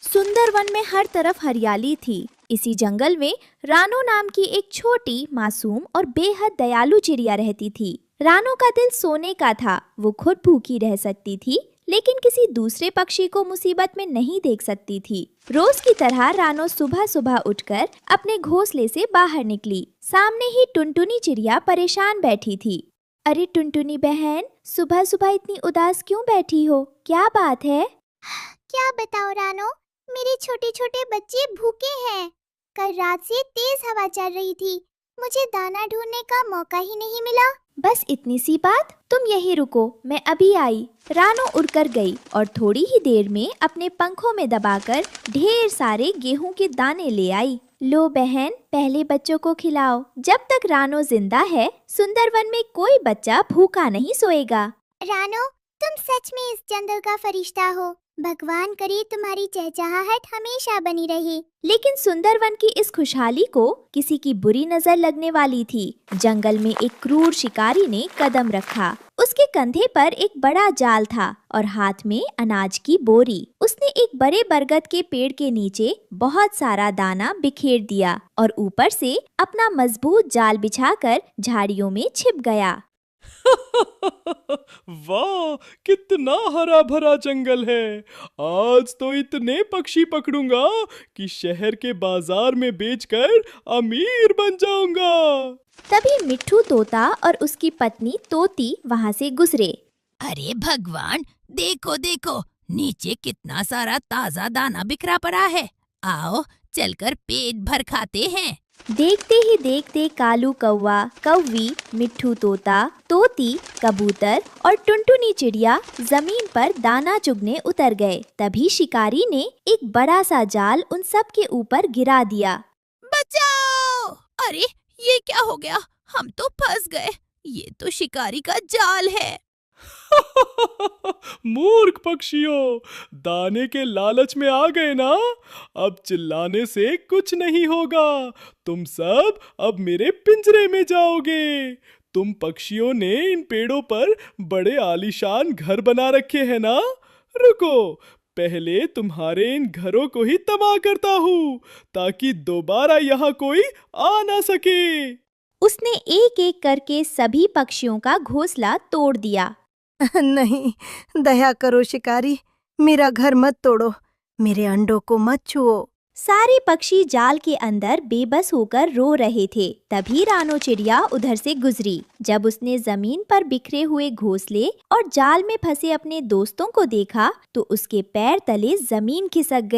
सुंदर वन में हर तरफ हरियाली थी। इसी जंगल में रानो नाम की एक छोटी, मासूम और बेहद दयालु चिड़िया रहती थी। रानो का दिल सोने का था। वो खुद भूखी रह सकती थी, लेकिन किसी दूसरे पक्षी को मुसीबत में नहीं देख सकती थी। रोज की तरह रानो सुबह सुबह उठकर अपने घोंसले से बाहर निकली। सामने ही टुनटुनी चिड़िया परेशान बैठी थी। अरे टुनटुनी बहन, सुबह सुबह इतनी उदास क्यों बैठी हो? क्या बात है? क्या बताओ रानो, मेरे छोटे छोटे बच्चे भूखे हैं। कल रात से तेज हवा चल रही थी, मुझे दाना ढूंढने का मौका ही नहीं मिला। बस इतनी सी बात? तुम यहीं रुको, मैं अभी आई। रानो उड़कर गई और थोड़ी ही देर में अपने पंखों में दबाकर ढेर सारे गेहूं के दाने ले आई। लो बहन, पहले बच्चों को खिलाओ। जब तक रानो जिंदा है, सुंदरवन में कोई बच्चा भूखा नहीं सोएगा। रानो, तुम सच में इस जंगल का फरिश्ता हो। भगवान करे तुम्हारी चहचहाहट हमेशा बनी रहे। लेकिन सुंदरवन की इस खुशहाली को किसी की बुरी नजर लगने वाली थी। जंगल में एक क्रूर शिकारी ने कदम रखा। उसके कंधे पर एक बड़ा जाल था और हाथ में अनाज की बोरी। उसने एक बड़े बरगद के पेड़ के नीचे बहुत सारा दाना बिखेर दिया और ऊपर से अपना मजबूत जाल बिछाकर झाड़ियों में छिप गया। वाह, कितना हरा भरा जंगल है। आज तो इतने पक्षी पकड़ूंगा कि शहर के बाजार में बेचकर अमीर बन जाऊंगा। तभी मिट्ठू तोता और उसकी पत्नी तोती वहां से गुजरे। अरे भगवान, देखो देखो, नीचे कितना सारा ताजा दाना बिखरा पड़ा है। आओ चलकर पेट भर खाते हैं। देखते ही देखते कालू कौवा, कौवी, मिट्ठू तोता, तोती, कबूतर और टुनटुनी चिड़िया जमीन पर दाना चुगने उतर गए। तभी शिकारी ने एक बड़ा सा जाल उन सब के ऊपर गिरा दिया। बचाओ! अरे ये क्या हो गया? हम तो फंस गए। ये तो शिकारी का जाल है। मूर्ख पक्षियों, दाने के लालच में आ गए ना? अब चिल्लाने से कुछ नहीं होगा। तुम सब अब मेरे पिंजरे में जाओगे। तुम पक्षियों ने इन पेड़ों पर बड़े आलीशान घर बना रखे हैं ना? रुको, पहले तुम्हारे इन घरों को ही तबाह करता हूँ, ताकि दोबारा यहाँ कोई आ ना सके। उसने एक एक करके सभी पक्षियों का घोंसला तोड़ दिया। नहीं, दया करो शिकारी, मेरा घर मत तोड़ो, मेरे अंडों को मत छुओ। सारे पक्षी जाल के अंदर बेबस होकर रो रहे थे। तभी रानो चिड़िया उधर से गुजरी। जब उसने जमीन पर बिखरे हुए घोंसले और जाल में फंसे अपने दोस्तों को देखा, तो उसके पैर तले जमीन खिसक गई।